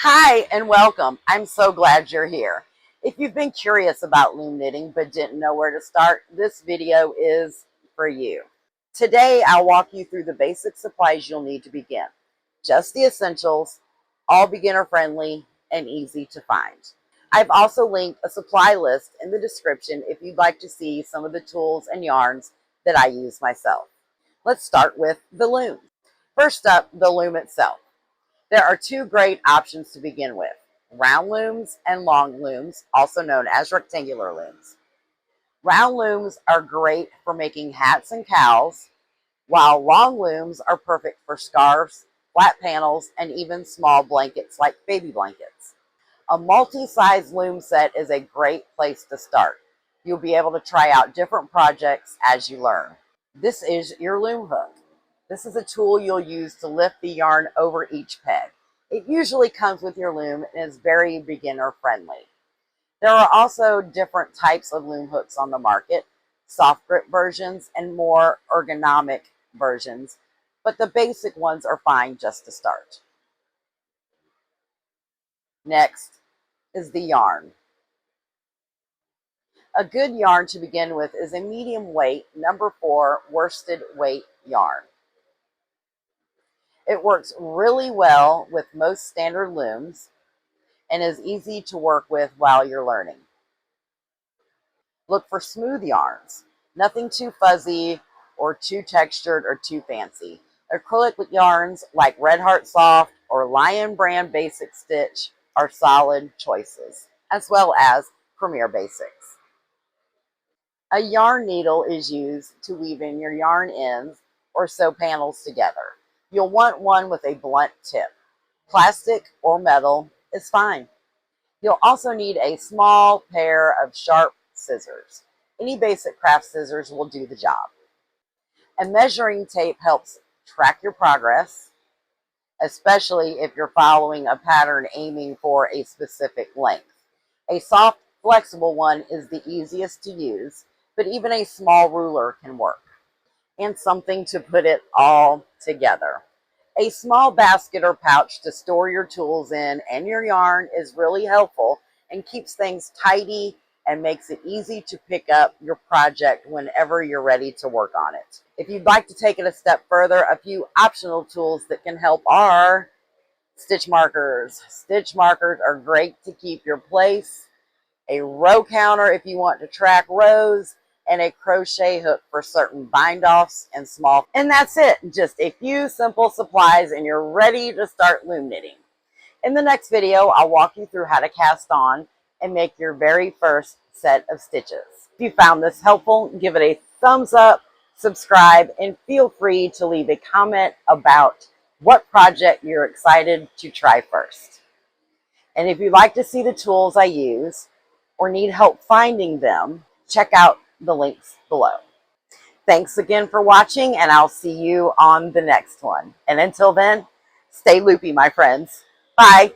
Hi and welcome. I'm so glad you're here. If you've been curious about loom knitting but didn't know where to start, this video is for you. Today I'll walk you through the basic supplies you'll need to begin. Just the essentials, all beginner friendly and easy to find. I've also linked a supply list in the description if you'd like to see some of the tools and yarns that I use myself. Let's start with the loom. First up, the loom itself. There are two great options to begin with: round looms and long looms, also known as rectangular looms. Round looms are great for making hats and cowls, while long looms are perfect for scarves, flat panels, and even small blankets like baby blankets. A multi-size loom set is a great place to start. You'll be able to try out different projects as you learn. This is your loom hook. This is a tool you'll use to lift the yarn over each peg. It usually comes with your loom and is very beginner friendly. There are also different types of loom hooks on the market, soft grip versions and more ergonomic versions, but the basic ones are fine just to start. Next is the yarn. A good yarn to begin with is a medium weight, number 4 worsted weight yarn. It works really well with most standard looms and is easy to work with while you're learning. Look for smooth yarns, nothing too fuzzy or too textured or too fancy. Acrylic yarns like Red Heart Soft or Lion Brand Basic Stitch are solid choices, as well as Premier Basics. A yarn needle is used to weave in your yarn ends or sew panels together. You'll want one with a blunt tip. Plastic or metal is fine. You'll also need a small pair of sharp scissors. Any basic craft scissors will do the job. A measuring tape helps track your progress, especially if you're following a pattern aiming for a specific length. A soft, flexible one is the easiest to use, but even a small ruler can work. And something to put it all together. A small basket or pouch to store your tools in and your yarn is really helpful and keeps things tidy and makes it easy to pick up your project whenever you're ready to work on it. If you'd like to take it a step further, a few optional tools that can help are stitch markers. Stitch markers are great to keep your place, a row counter if you want to track rows, and a crochet hook for certain bind-offs and small. And that's it. Just a few simple supplies and you're ready to start loom knitting. In the next video, I'll walk you through how to cast on and make your very first set of stitches. If you found this helpful, give it a thumbs up, subscribe, and feel free to leave a comment about what project you're excited to try first. And if you'd like to see the tools I use or need help finding them, check out the links below. Thanks again for watching, and I'll see you on the next one. And until then, stay loopy, my friends. Bye.